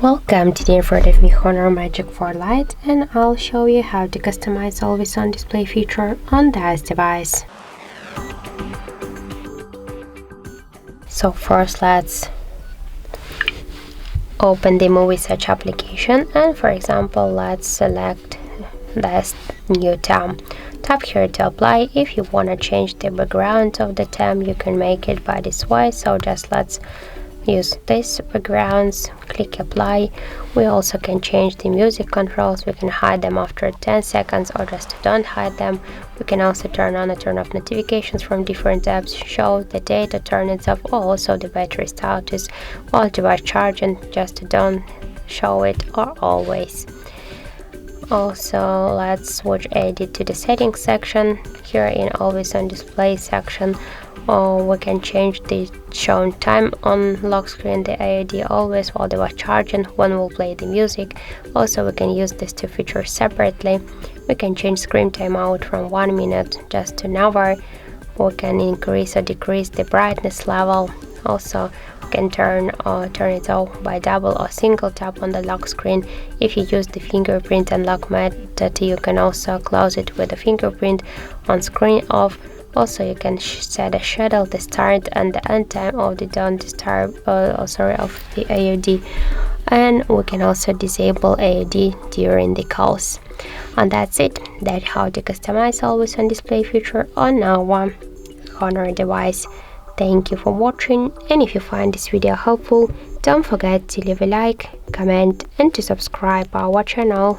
Welcome to the in front of me HONOR Magic4 Lite, and I'll show you how to customize always on display feature on this device. So first let's open the movie search application, and for example let's select this new theme. Tap here to apply. If you want to change the background of the theme, you can make it by this way, so just let's use this backgrounds, click apply. We also can change the music controls. We can hide them after 10 seconds or just don't hide them. We can also turn on and turn off notifications from different apps, show the data, turn it off, also the battery status, while device charging, just don't show it, or always. Also let's switch edit to the settings section. Here in always on display section, we can change the shown time on lock screen, the AID always while they were charging, when we'll play the music. Also we can use these two features separately. We can change screen timeout from 1 minute just to an hour. We can increase or decrease the brightness level. Also we can turn it off by double or single tap on the lock screen. If you use the fingerprint and lock method, you can also close it with the fingerprint on screen off. Also you can set a schedule the start and the end time of the don't disturb of the AID, and we can also disable AID during the calls. And that's it. That's how to customize always on display feature on our HONOR device. Thank you for watching, and if you find this video helpful, don't forget to leave a like, comment and to subscribe our channel.